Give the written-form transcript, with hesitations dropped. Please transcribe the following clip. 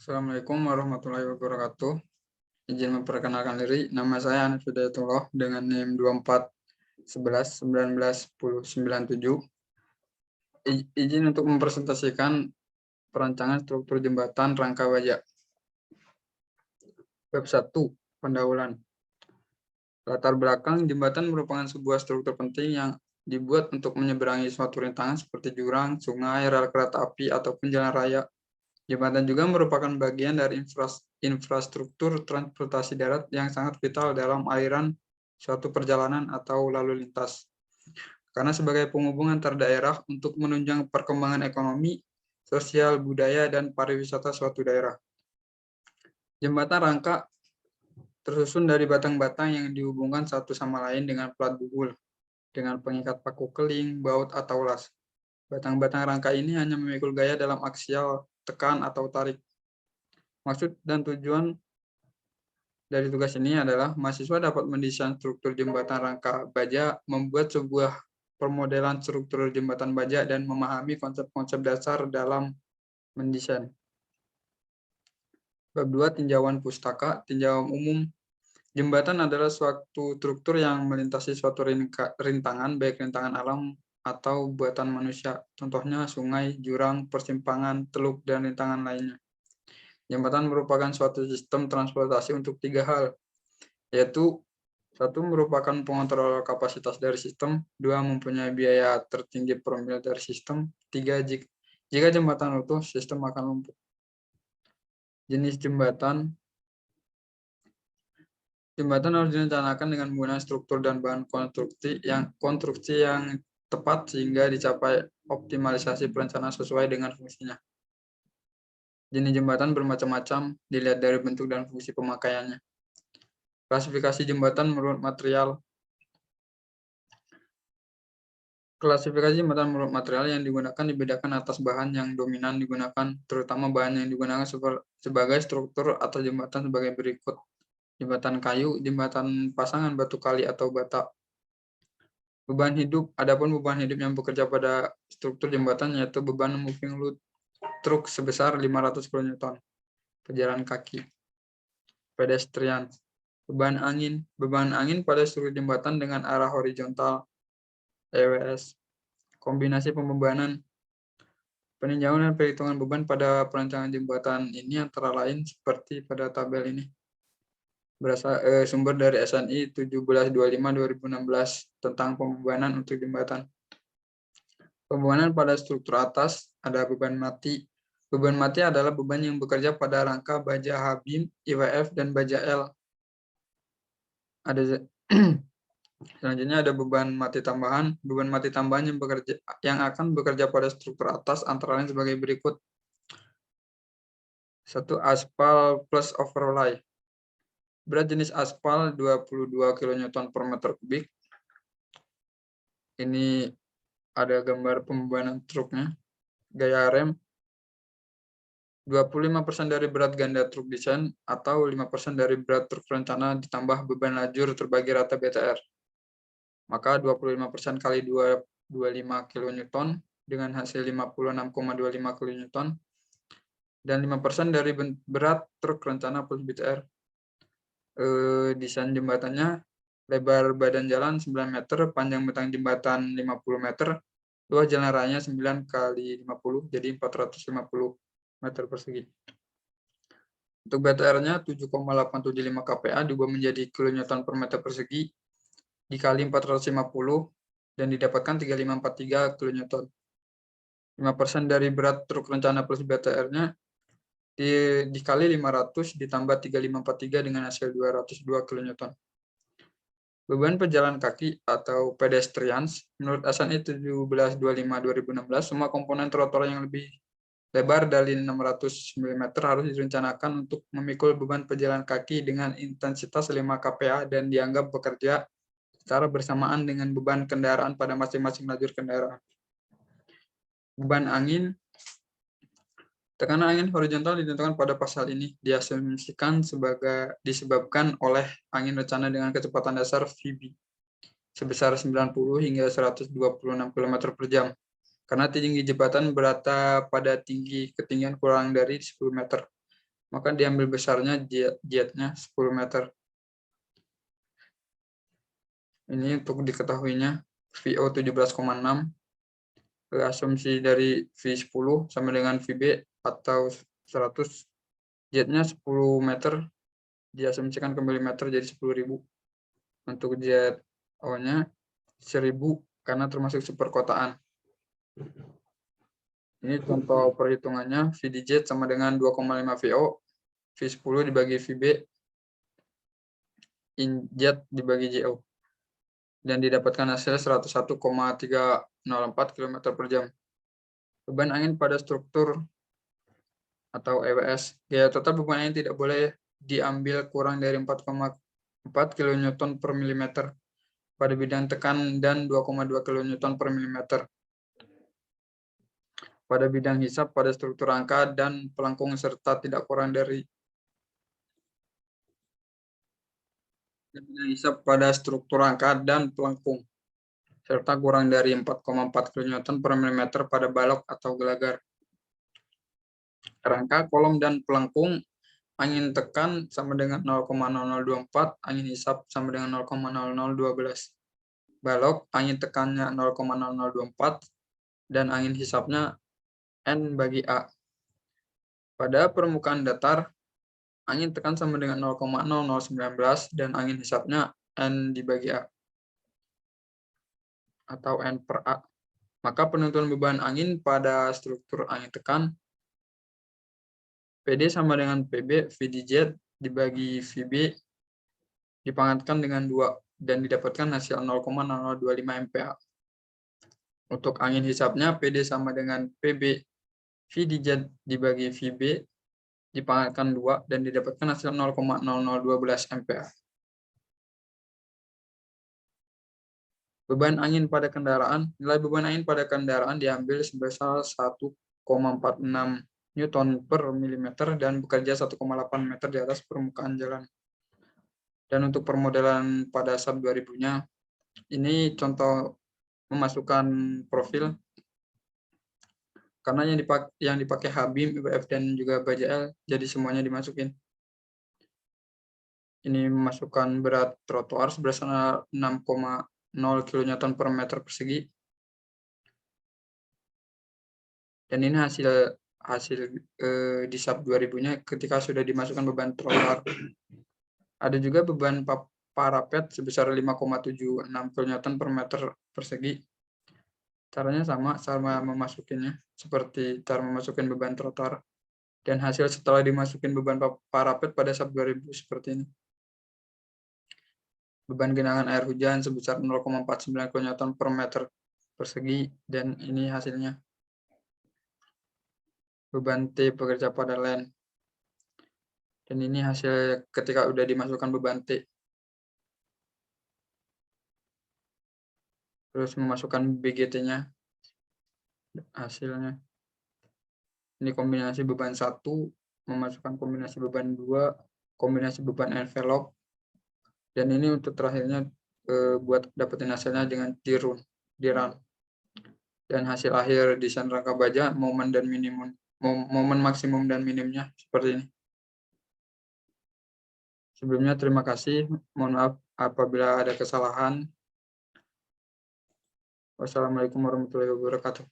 Assalamualaikum warahmatullahi wabarakatuh. Izin memperkenalkan diri, nama saya Hanif Hidayatullah dengan NIM 2411191097. Izin untuk mempresentasikan perancangan struktur jembatan rangka baja. Bab 1, pendahuluan. Latar belakang jembatan merupakan sebuah struktur penting yang dibuat untuk menyeberangi suatu rintangan seperti jurang, sungai, rel kereta api, ataupun jalan raya. Jembatan juga merupakan bagian dari infrastruktur transportasi darat yang sangat vital dalam aliran suatu perjalanan atau lalu lintas. Karena sebagai penghubung antar daerah untuk menunjang perkembangan ekonomi, sosial, budaya, dan pariwisata suatu daerah. Jembatan rangka tersusun dari batang-batang yang dihubungkan satu sama lain dengan plat bubul, dengan pengikat paku keling, baut, atau las. Batang-batang rangka ini hanya memikul gaya dalam aksial, tekan, atau tarik. Maksud dan tujuan dari tugas ini adalah mahasiswa dapat mendesain struktur jembatan rangka baja, membuat sebuah permodelan struktur jembatan baja, dan memahami konsep-konsep dasar dalam mendesain. Bab 2, tinjauan pustaka, tinjauan umum. Jembatan adalah suatu struktur yang melintasi suatu rintangan, baik rintangan alam atau buatan manusia. Contohnya sungai, jurang, persimpangan, teluk, dan rintangan lainnya. Jembatan merupakan suatu sistem transportasi untuk 3 hal, yaitu 1. Merupakan pengontrol kapasitas dari sistem, 2. Mempunyai biaya tertinggi per mil dari sistem, 3. Jika jembatan utuh, sistem akan lumpuh. Jenis jembatan. Jembatan harus direncanakan dengan menggunakan struktur dan bahan konstruksi yang tepat sehingga dicapai optimalisasi perencanaan sesuai dengan fungsinya. Jenis jembatan bermacam-macam, dilihat dari bentuk dan fungsi pemakaiannya. Klasifikasi jembatan menurut material. Klasifikasi jembatan menurut material yang digunakan dibedakan atas bahan yang dominan digunakan, terutama bahan yang digunakan sebagai struktur atau jembatan sebagai berikut. Jembatan kayu, jembatan pasangan batu kali atau bata. Beban hidup, adapun beban hidup yang bekerja pada struktur jembatan yaitu beban moving load truk sebesar 500 kN. Pejalan kaki. Pedestrian. Beban angin pada struktur jembatan dengan arah horizontal, EWS. Kombinasi pembebanan. Peninjauan dan perhitungan beban pada perancangan jembatan ini antara lain seperti pada tabel ini. Sumber dari SNI 1725/2016 tentang pembebanan untuk jembatan. Pembebanan pada struktur atas ada beban mati. Beban mati adalah beban yang bekerja pada rangka baja H-beam, IWF, dan baja L. Selanjutnya ada beban mati tambahan. Beban mati tambahan yang akan bekerja pada struktur atas antara lain sebagai berikut. 1. Aspal plus overlay. Berat jenis aspal 22 kN per meter kubik. Ini ada gambar pembebanan truknya. Gaya rem 25% dari berat ganda truk desain atau 5% dari berat truk rencana ditambah beban lajur terbagi rata BTR. Maka 25% kali 225 kN dengan hasil 56,25 kN dan 5% dari berat truk rencana plus BTR. Desain jembatannya, lebar badan jalan 9 meter, panjang bentang jembatan 50 meter, luas jalan raya 9 kali 50, jadi 450 meter persegi. Untuk BTR-nya 7,875 kPa diubah menjadi kilonewton per meter persegi dikali 450 dan didapatkan 3543 kilonewton. 5% dari berat truk rencana plus BTR-nya dikali 500 ditambah 3543 dengan hasil 202 kN. Beban pejalan kaki atau pedestrians menurut SNI 1725/2016 semua komponen trotoar yang lebih lebar dari 600 mm harus direncanakan untuk memikul beban pejalan kaki dengan intensitas 5 kPa dan dianggap bekerja secara bersamaan dengan beban kendaraan pada masing-masing lajur kendaraan. Beban angin. Tekanan angin horizontal ditentukan pada pasal ini diasumsikan disebabkan oleh angin rencana dengan kecepatan dasar VB sebesar 90 hingga 126 km per jam. Karena tinggi jembatan berada pada ketinggian kurang dari 10 meter. maka diambil besarnya jetnya 10 meter. Ini untuk diketahuinya VO 17,6, asumsi dari V10 sama dengan VB atau 100, jetnya 10 meter, diasumsikan ke milimeter jadi 10.000. Untuk jet O-nya 1.000 karena termasuk superkotaan. Ini contoh perhitungannya, V di jet sama dengan 2,5 VO, V10 dibagi VB, in jet dibagi JO. Dan didapatkan hasil 101,304 km per jam. Beban angin pada struktur atau EWS. Gaya total beban angin tidak boleh diambil kurang dari 4,4 kN per mm pada bidang tekan dan 2,2 kN per mm pada bidang hisap pada struktur rangka dan pelengkung serta tidak kurang dari bidang hisap pada struktur rangka dan pelengkung serta kurang dari 4,4 kN per mm pada balok atau gelagar. Rangka, kolom, dan pelengkung, angin tekan sama dengan 0,0024, angin hisap sama dengan 0,0012. Balok, angin tekannya 0,0024, dan angin hisapnya N bagi A. Pada permukaan datar, angin tekan sama dengan 0,0019, dan angin hisapnya N dibagi A, atau N per A. Maka penentuan beban angin pada struktur angin tekan, PD sama dengan PB, V di jet dibagi VB dipangkatkan dengan 2 dan didapatkan hasil 0,0025 MPa. Untuk angin hisapnya PD sama dengan PB, V di jet dibagi VB dipangkatkan 2 dan didapatkan hasil 0,0012 MPa. Beban angin pada kendaraan, nilai beban angin pada kendaraan diambil sebesar 1,46 Newton per milimeter dan bekerja 1,8 meter di atas permukaan jalan. Dan untuk permodelan pada SAP 2000-nya, ini contoh memasukkan profil, karena yang dipakai Habim, IBF, dan juga BJL, jadi semuanya dimasukin. Ini memasukkan berat trotoar sebesar 6,0 kN per meter persegi. Dan ini hasil di SAP 2000-nya ketika sudah dimasukkan beban trotoar. Ada juga beban parapet sebesar 5,76 kN per meter persegi. Caranya sama memasukinnya, seperti cara memasukin beban trotoar. Dan hasil setelah dimasukin beban parapet pada SAP 2000 seperti ini. Beban genangan air hujan sebesar 0,49 kN per meter persegi, dan ini hasilnya. Beban T bekerja pada len. Dan ini hasil ketika udah dimasukkan beban T. Terus memasukkan BGT-nya. Hasilnya. Ini kombinasi beban 1, memasukkan kombinasi beban 2, kombinasi beban envelope. Dan ini untuk terakhirnya buat dapetin hasilnya dengan dirun. Dan hasil akhir desain rangka baja, momen maksimum dan minimnya seperti ini. Sebelumnya terima kasih, mohon maaf apabila ada kesalahan. Wassalamualaikum warahmatullahi wabarakatuh.